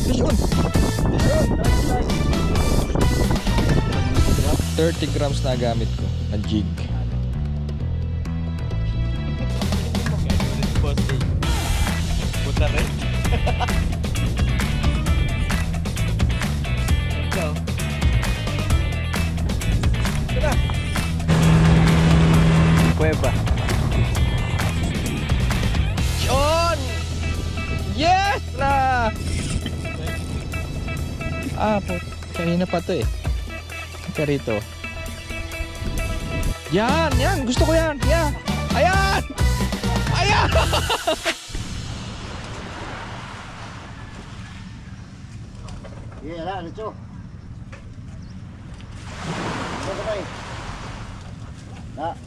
fish on! Fish on! 30 grams na gamit ko na jig. Puta rin. Go. Tara. Cueva. Yun! Yes na! Po. Kanina pa to eh. Rito. Yan, yan. Gusto ko yan. Yan. Ayan! Ayan! Iya lah, lucu. Berapa ini? Nah.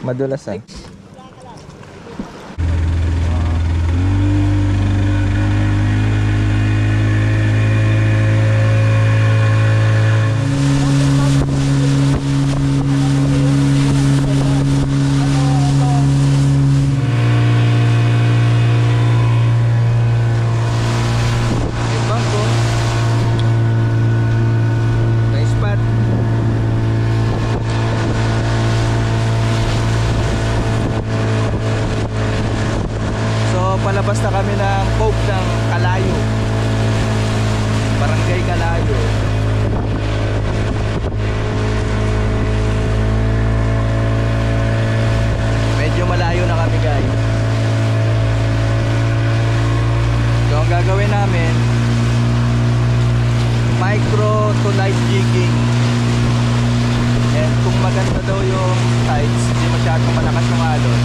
Madulasan. Palabas na kami ng Cove ng Kalayo, Barangay Kalayo. Medyo malayo na kami guys. So ang gagawin namin, micro to light jigging. And kung maganda daw yung tides, hindi masyadong malakas yung alon,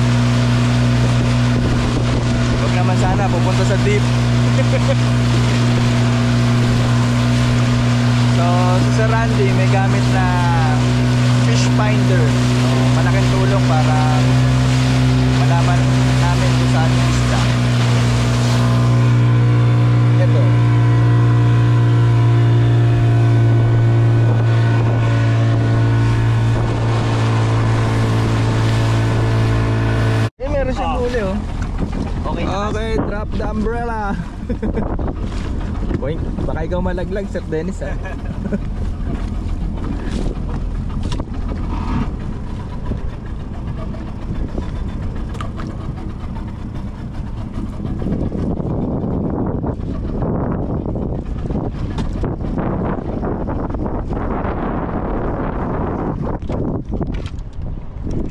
huwag naman sana pupunta sa deep. So sa Randy may gamit na fish finder. So, malaking tulong para malaman namin kung saan yung isda. Ito. Meron siyang huli oh. Okay, drop the umbrella. Boy, baka ikaw malaglag, Sir Dennis ha.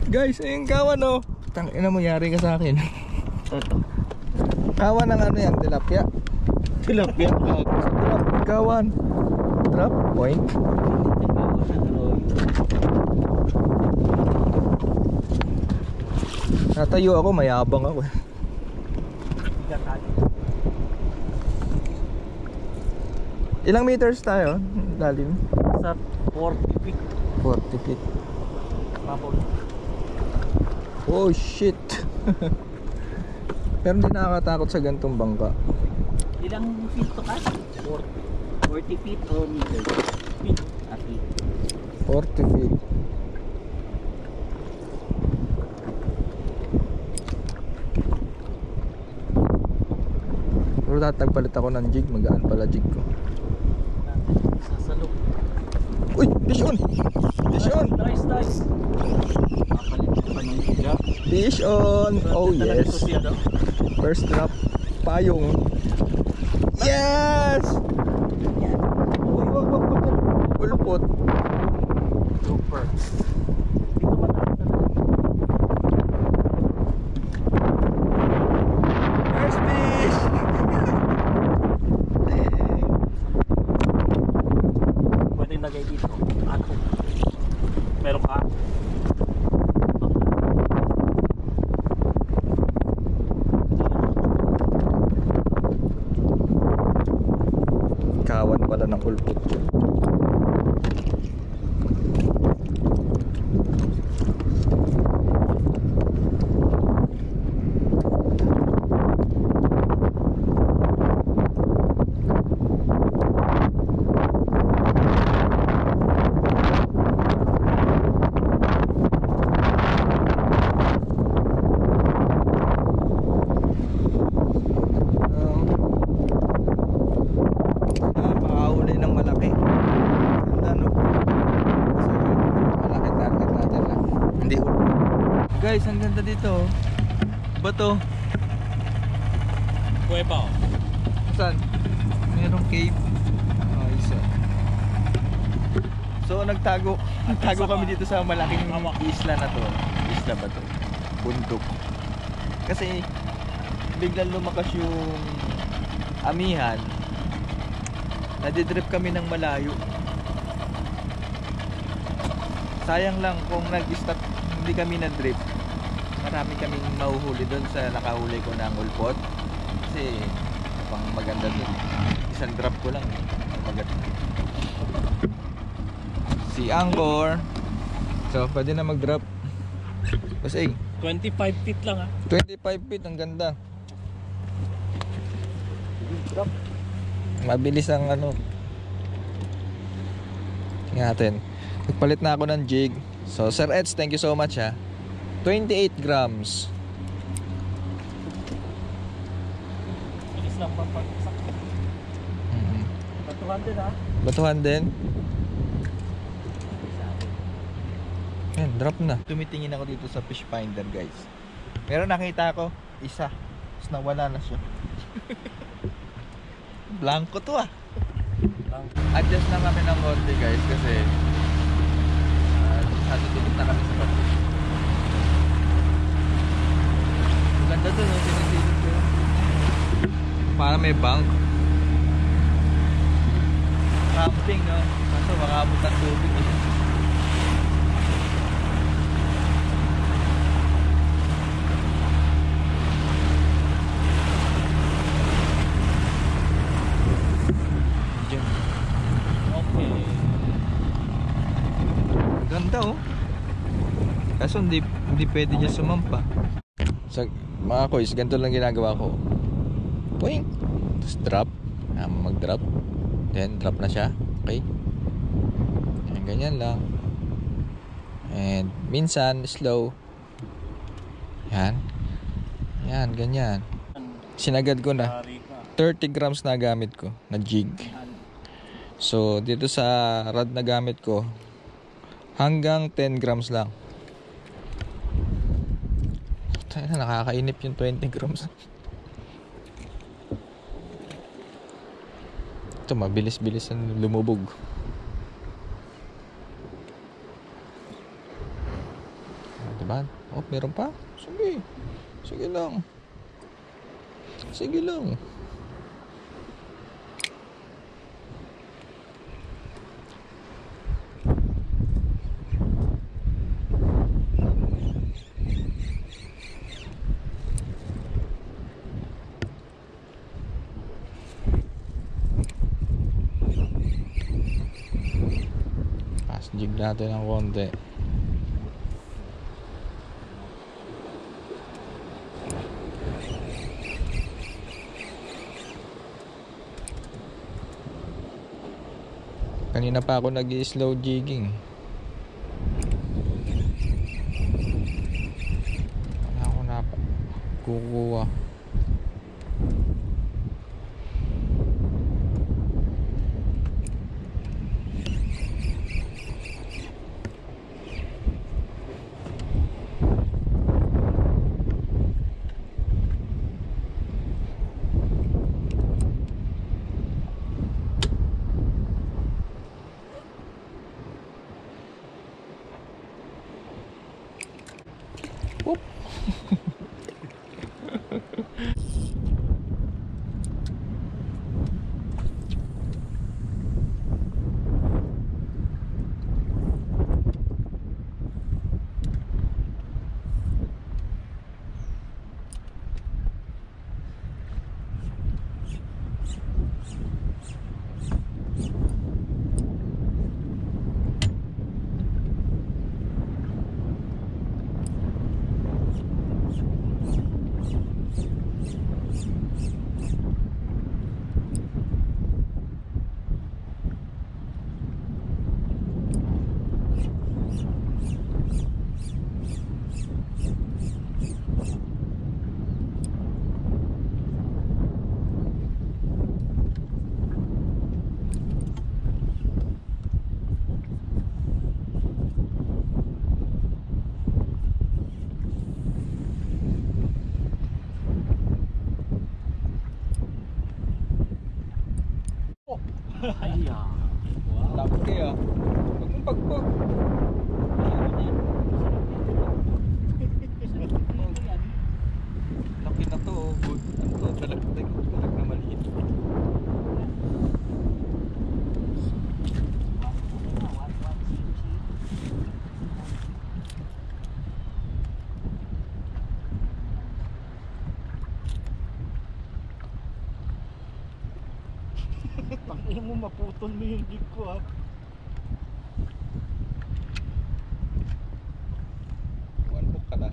Guys, ayun kawan oh. Tangina mo, yari ka sa akin. Kawan ng ano yan, tilapia. Tilapia. Kawan. Drop point. Natayo ako, mayabang ako. Ilang meters tayo? Lalim? Sa 40 feet. 40 feet. Mapol. Oh shit. Pero hindi nakakatakot sa gantong bangka. Ilang feet to ka? 40 feet or meters? Feet. Feet. 40 feet. Pero tatagpalit ako ng jig. Magaan pala jig ko. Sasalok. Uy! Fish on! Fish on! Nice. Papalit pa ng drop. Fish on! Oh yes! First drop. Payong. Yes! Uy, wag. Pulpot. Super. Dito mataas na. First fish! Pwede lagay tayo dito. Ato. Meron ka? Kawan pala ng ulpot yun. Makahuli ng malaki. Ganda, no? Kasi malaki target natin na. Hindi ulpot. Guys, ang ganda dito. Bato. Kuweba oh. Saan? Merong cave. Oh, isa. So nagtago kami dito sa malaking isla na to. Isla ba to? Bundok. Kasi biglang lumakas yung amihan. Nadidrip kami ng malayo. Sayang lang kung nag-stop hindi kami na-drip. Marami kaming mahuhuli doon sa nakahuli ko ng ulpot. Kasi pang maganda doon. Isang drop ko lang. Maganda. Si Angkor. So, pwede na mag-drop. Kasi 25 feet lang 25 feet, ang ganda. Mabilis ang ano. Tingnan natin. Nagpalit na ako ng jig. So, Sir Eds, thank you so much ha. 28 grams. Bilis lang papagsak. Batuhan din Batuhan din. Ayan, drop na. Tumitingin ako dito sa fish finder, guys. Pero nakita ko, isa. Tapos nawala na siya. Blanco to Adjust lang kami ng konti, guys, kasi natutulog na kami sa konti. Ang ganda to, no? Pinasilip ko. Para may bank. Camping, no? Kaso makabot ang tubig eh. Ganda oh. Kaso hindi pwede niya sumampa. So mga koys, ganito lang ginagawa ko. Poing. Tapos drop. Mag-drop. Then drop na siya. Okay. Ayan, ganyan lang. And minsan slow. Yan. Yan, ganyan. Sinagad ko na. 30 grams na gamit ko na jig. So dito sa rod na gamit ko, hanggang 10 grams lang. Tayo na, nakakainip yung 20 grams. Ito, mabilis-bilis ang lumubog. Diba? Oh, meron pa? Sige. Sige lang. Sige lang. Jig natin ng konti. Kanina pa ako nag-slow jigging. Wala ako na kukuha. Pag. Laki na to, oh. Good. Ano to? Dalag na maliit. Pangin mo, maputol mo yung jig ko ha. One hook ka na.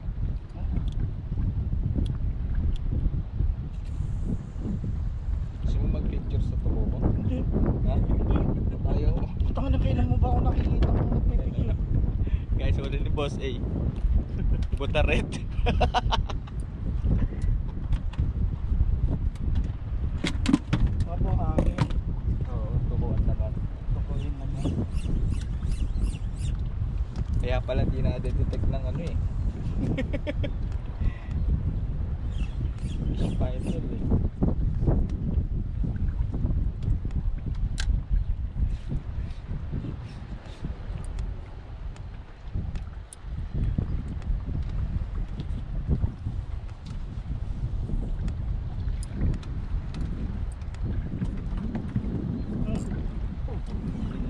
Gusto mo mag-picture sa tubo mo? Hindi. Ha? Ayaw. Putang na, kailan mo ba ako nakikita kung nagpipigil? Guys, wala ni Boss A. Buta red. Opo, hangin. Oo, tubuan naman. Tukuyin naman. Kaya pala di na-detect ng ano eh. Spider eh.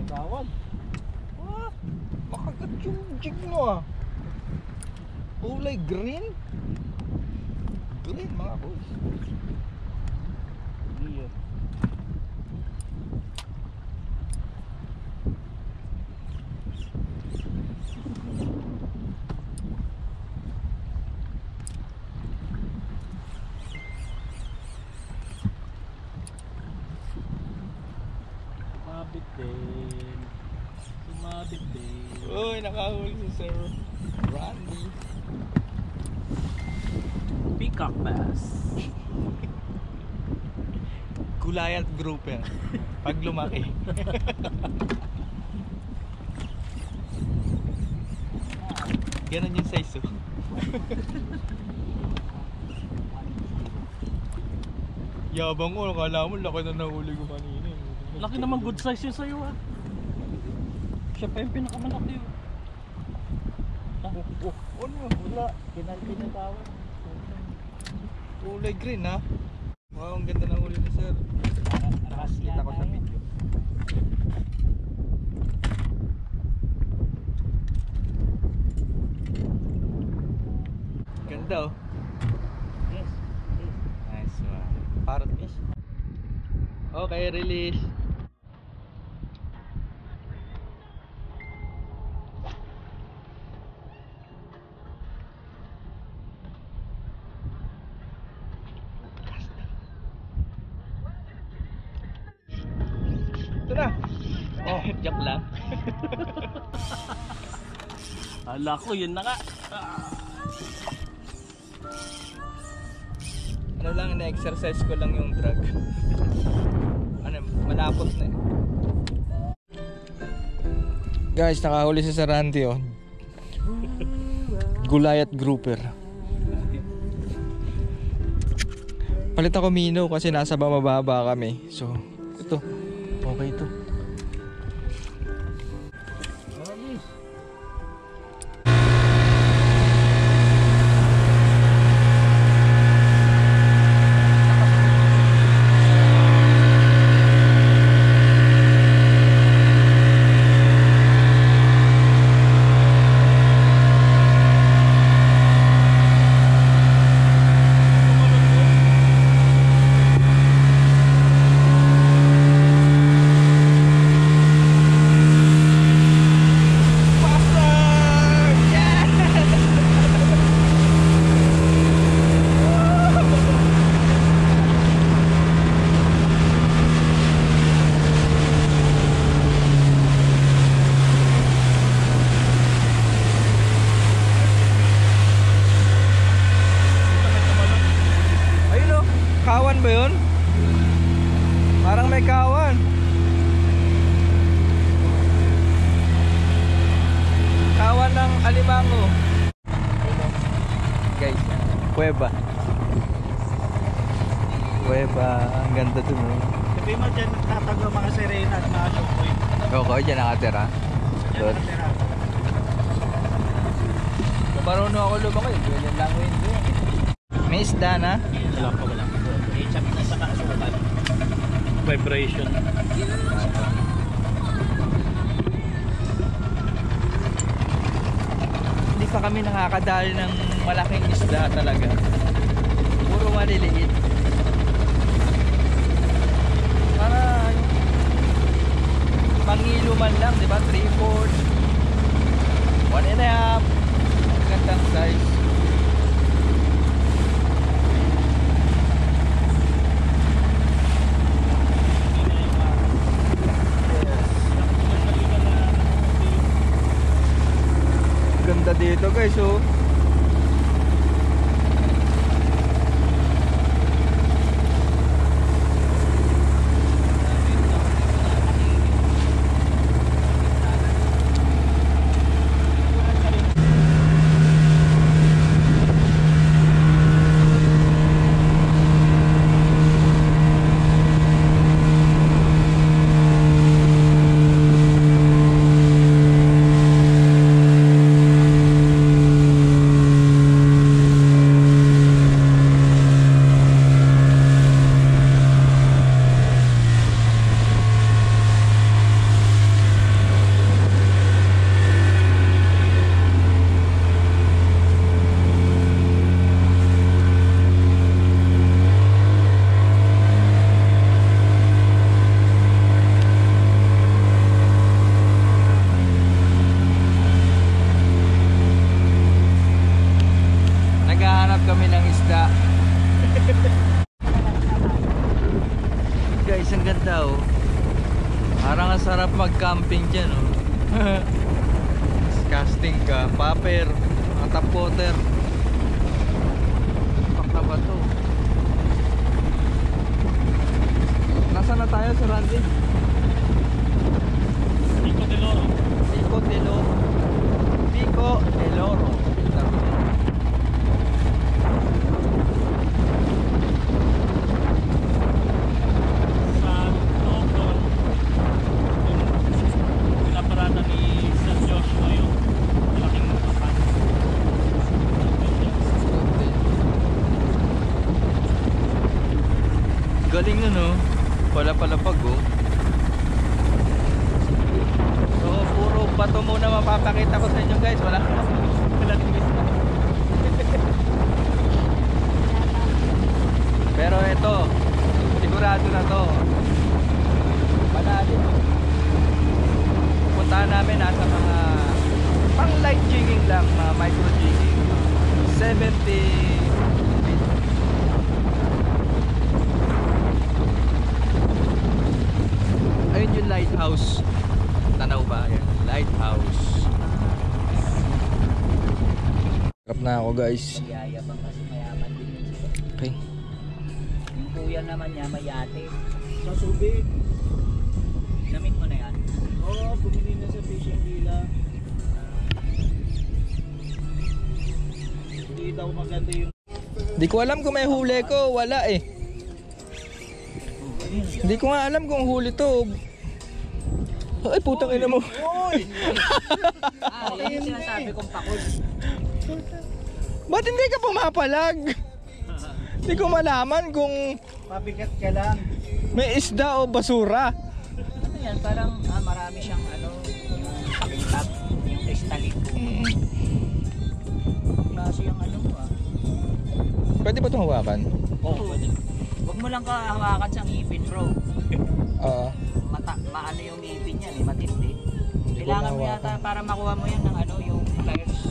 Bawal. Ah, makagat yung jig mo ah. Kulay green. Green mga boys. Iyo. Sumabit din. Sumabit din. Uy, nakahuli si Sir Randy. Peacock bass. Gulayat grouper. Pag lumaki. Ganon yung size oh. Yabang ko, akala mo laki na nahuli ko kanina eh. Laki naman, good size yun sa'yo ah. Siya pa yung pinakamalaki yun. Ano? Wala, pinatawag. Kulay green ha. Wow, ang ganda ng huli ni Sir. Kita ko sa video. Ganda oh. Yes, yes. Nice one. Parrot fish. Okay, release. Ito na. Oh, joke lang. Hala ko, yun na nga. Ano lang, na-exercise ko lang yung drag. Ano, malapot na eh. Guys, nakahuli si Saranti oh. Gulayat grouper. Palit ako mino kasi nasa mababa kami. So, ito. Okay ito. Kawan ba yun? Parang may kawan. Kawan ng alimango. Guys, kuweba. Kuweba, ang ganda dun oh. Sabi mo dyan, nagtatago ang mga sirena at mga shock point. Okay, dyan nakatira. Good. Kung marunong ako lumakay, ganyan lang ko hindi. May isda na? Wala pa, wala. Ketchup na sa kaasukan. Vibration. Hindi pa kami nakakadali ng malaking isda talaga. Puro maliliit. Para pangilo man lang, di ba? 3/4, 1.5. Gandang size. Ganda dito guys, oh. Naghahanap kami ng isda. Guys, ang ganda, oh. Parang ang sarap mag-camping dyan, oh. Casting ka, paper, mga top water. Pakta ba to? Nasaan na tayo sa Randy? Pico de Loro. Pico de Loro. Pico de Loro. Sa loob doon, yung pinaparada ni San Joshua yung malaking kapan. Galing nun, oh. Wala palapag, oh. So puro bato muna mapapakita ko sa inyo guys. Wala isda. Pero ito, sigurado na to. Panalo. Puntahan namin nasa mga pang light jigging lang, mga micro jigging. 70 feet. Ayun yung lighthouse. Tanaw ba? Ayan. Lighthouse. Harap na ako guys. Yayabang kasi mayaman din yun sila. Okay. Yung kuya naman niya may yate. Sa tubig. Namit mo na yan? Oo, bumili na sa fishing villa. Hindi daw maganda yung... Di ko alam kung may huli ko. Wala eh. Hindi ko nga alam kung huli to. Ay, putang ina mo. Yun yung sinasabi kong pakul. Ba't hindi ka pumapalag? Hindi ko malaman kung Mabigat ka lang. may isda o basura. Ano yan? Parang marami siyang yung pakintap, yung kristalin. Klase yung ano mo Pwede ba itong hawakan? Oo, pwede. Huwag mo lang hawakan sa ngipin, bro. Maano yung ngipin yan, matindi. Kailangan mo yata para makuha mo yan ng yung pliers.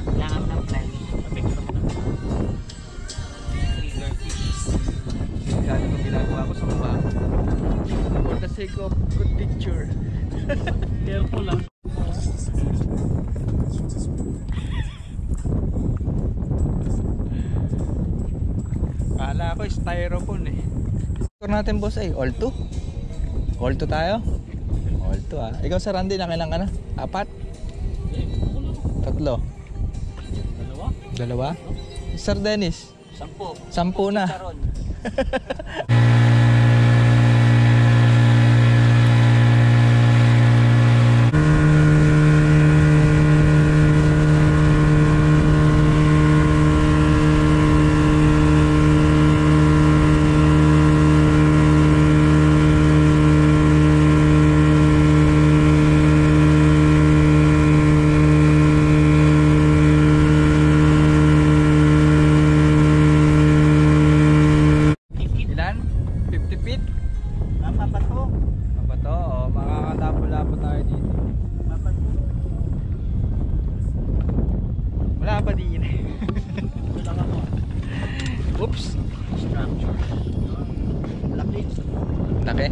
Kailangan ng pliers. Trigger fish. Dati kong ginagawa ko sa mukha ko. For the sake of good picture. Careful lang. Kala ko styrofoam eh. Score natin boss ay all 2. All 2 tayo. All 2 ah. Ikaw sa Randy, nakailang ka na? 4? 3? Dalawa? Sir Dennis? 10. 10 na. Charon. pa din. Ito lang ako. Oops. Structure. Laki. Laki.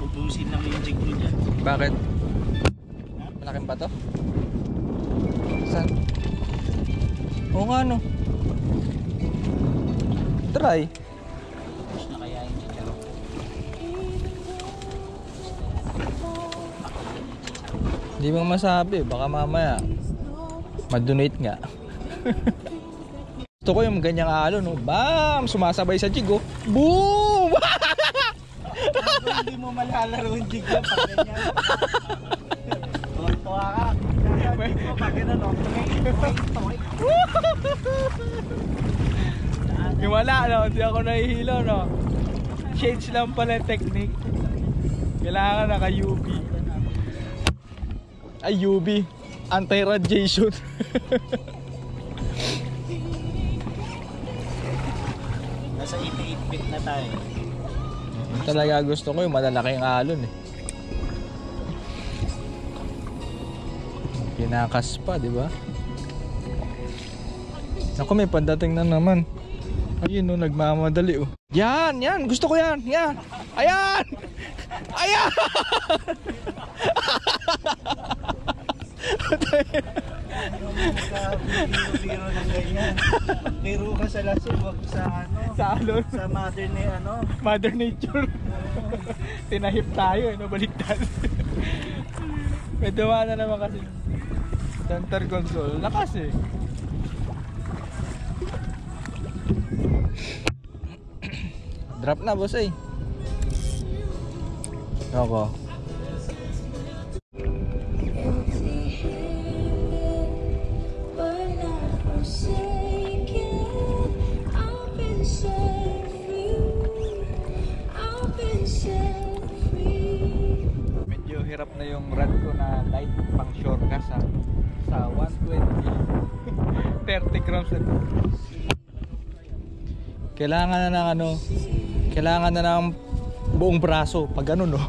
Ubusin lang yung jig mo dyan. Bakit? Malaking ba to? Saan? Oo nga no. Try. Push na kaya yung chicharo. Hindi mo masabi. Baka mamaya ma-donate nga. Gusto ko yung ganyang alo no. Bam! Sumasabay sa jig oh. Boom! Hindi mo malalaro yung jig yan pag ganyan. Tuwa ka. Jig mo pag ganyan no. Yung wala no. Hindi ako nahihilo no. Change lang pala yung technique. Kailangan naka-UV. Ay UV. Anti-radiation. Nasa 88 feet na tayo. Talaga gusto ko yung malalaking alon eh. Kinakas pa, di ba? Ako may padating na naman. Ayun no, nagmamadali oh. Yan, yan, gusto ko yan. Yan. Ayan! Ayan! Biro ng ganyan. Magbiro ka sa laso, wag sa ano. Sa alon. Sa mother ni ano. Mother Nature. Tinahip tayo eh, nabaliktad. May duwa na naman kasi center console. Lakas eh. Drop na boss eh. Ako. Medyo hirap na yung rad ko na light pang short ka sa 120 30 grams. Kailangan na ng ano, kailangan na ng buong braso pag ano no.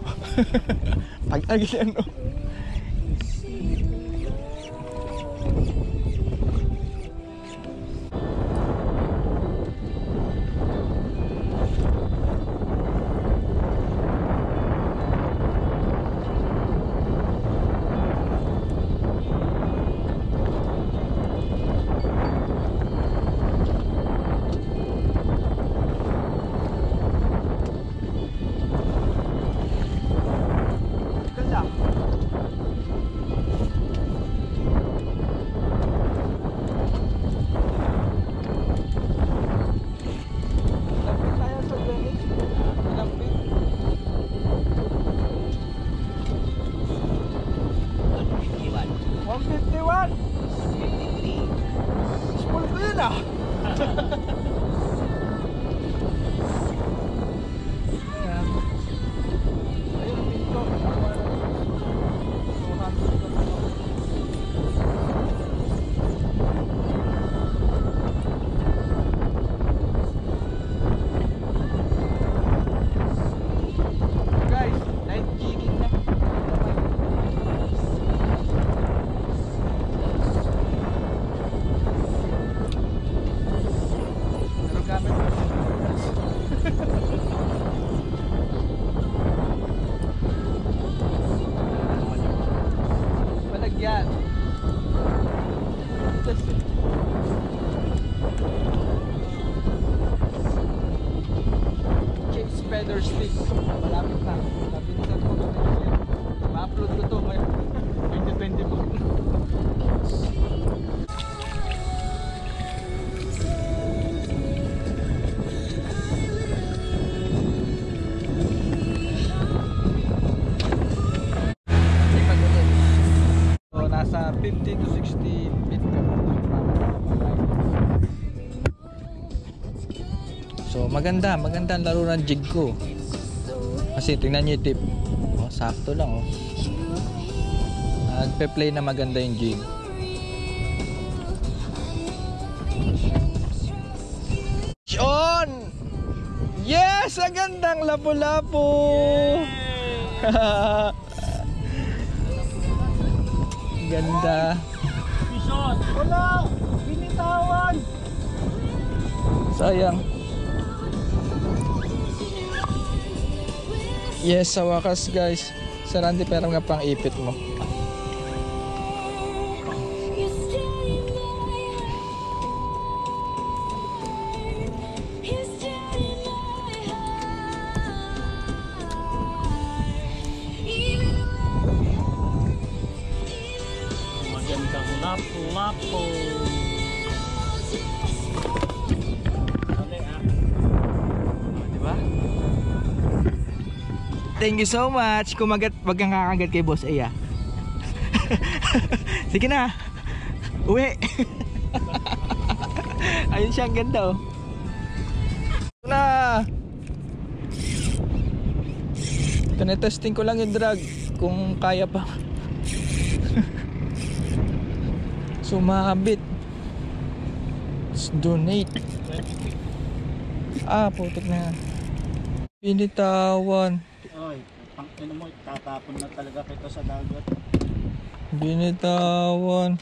Pag agyan no. Feather stick. Malapit na. Napinsan ko na yun. Ma-upload ko to ngayon. 2024. So, nasa 50 to 60 feet ka. So maganda ang laro ng jig ko. Kasi tingnan niyo yung tip. Oh, sakto lang oh. Nagpe-play na maganda yung jig. Yon! Yes! Ang gandang lapu-lapu! ganda. Pison! Wala! Binitawan! Sayang. Yes, sa wakas guys. Sarandi pero nga pang ipit mo. Magandang lapo-lapo. Diba? Thank you so much. Kumagat, wag kang kakagat kay Boss A. Sige na. Uwi. Ayun siya, ang ganda oh. Ito na. Tinetesting ko lang yung drag kung kaya pa. Sumabit. Let's donate. Putik na. Binitawan. Ay, pang mo, tatapon na talaga kita sa dagat. Binitawan.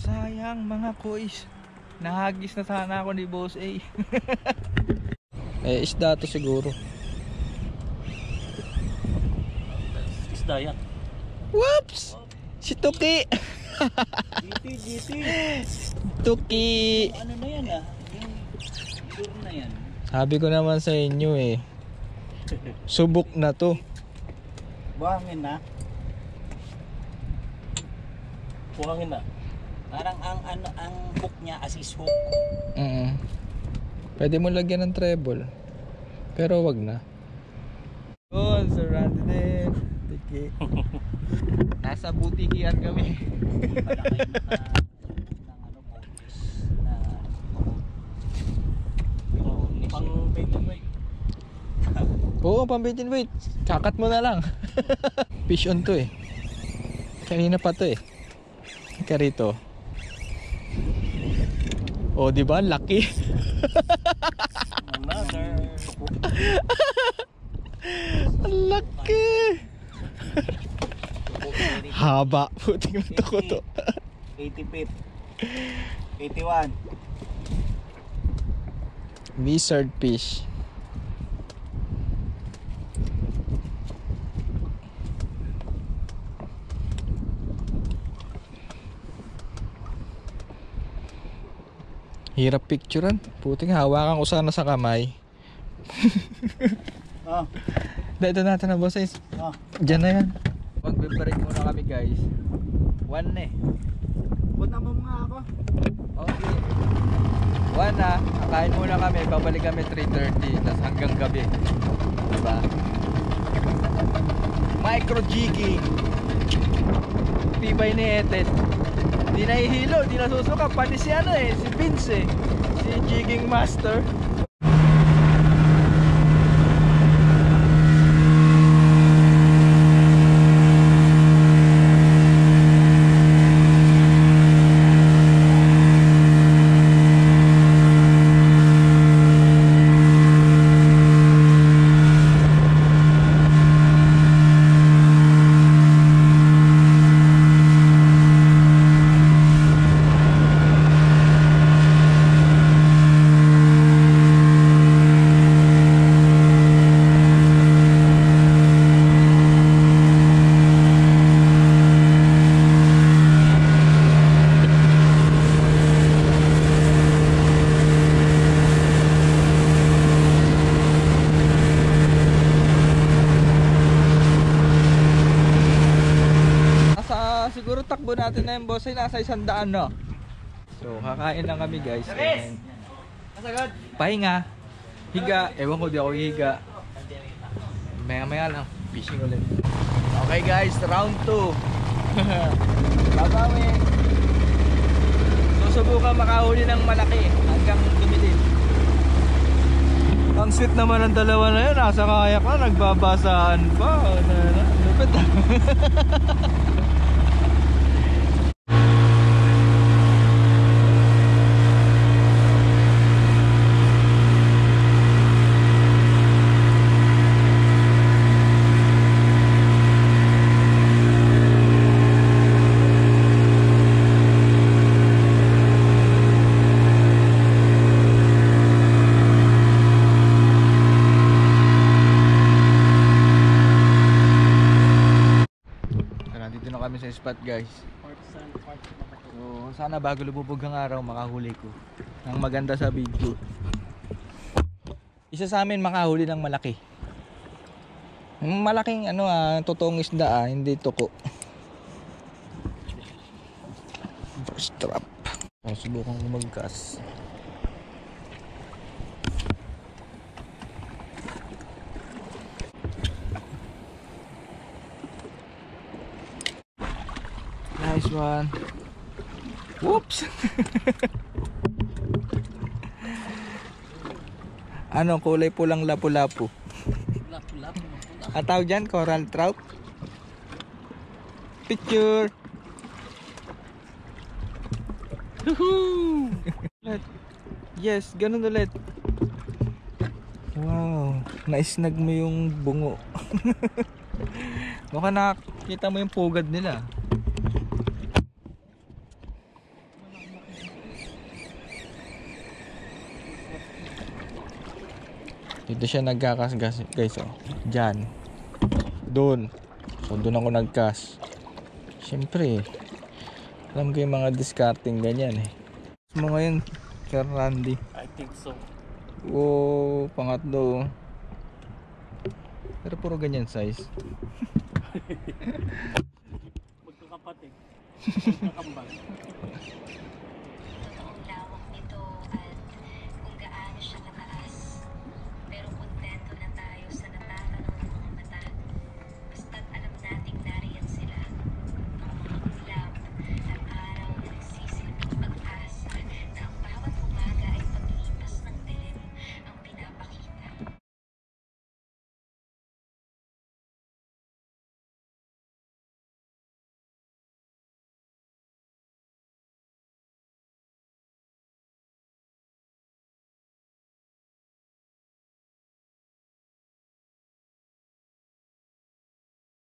Sayang mga kois. Nahagis na sana ako ni Boss A. Isda to siguro. Isda yan. Whoops! Si Tuki! GT. Tuki! Ano na yan yung tour na yan. Sabi ko naman sa inyo subok na to. Buhangin na. Buhangin na. Parang ang hook niya assist hook. Pwede mo lagyan ng treble. Pero wag na. Yun, surrounded din. Tuki. Nasa butikian kami. Oo, pang 18 weight. Kakat mo na lang. Fish on to Kanina pa to Karito. Oh, di ba? Laki. Another. Laki. Haba. Puting na ko to. 80 feet. 81. Wizard fish. Hirap picturean. Puting hawakan ko sana sa kamay. Dito natin na boss. Diyan na yan. Magbe-break muna kami guys. 1 na Punta mo mga ako. Okay. 1 na. Kain muna kami. Babalik kami 3:30. Tapos hanggang gabi. Diba? Micro jigging. Tibay ni Etet. Di nahihilo, di nasusuka. Pani si si Vince si jigging master. Siguro takbo natin na yung boss ay nasa 100 no. So kakain lang kami guys. Pahinga. Higa. Ewan ko, di ako higa. Maya maya lang. Fishing ulit. Okay guys, round 2. Babawi. Susubukan makahuli ng malaki hanggang dumilim. Ang sweet naman ng dalawa na yun. Nasa kayak na, nagbabasaan pa. Lupit. Nice spot guys. So sana bago lumubog ang araw makahuli ko ng maganda sa video. Isa sa amin makahuli ng malaki. Malaking totoong isda hindi tuko. First trap. Subukan ko mag-cast. Nice one. Whoops. Ano kulay pulang lapu-lapu? Lapu-lapu. Ang tawag dyan, coral trout. Picture. Yes, ganun ulit. Wow, naisnag mo yung bungo. Baka nakita mo yung pugad nila. Dito siya nagkakas guys oh. Diyan. Doon. So doon ako nagkas. Siyempre alam ko yung mga discarding ganyan eh. Mo ngayon Sir Randy. I think so. Oh, pangatlo. Pero puro ganyan size. Magkakapatid. Magkakambal.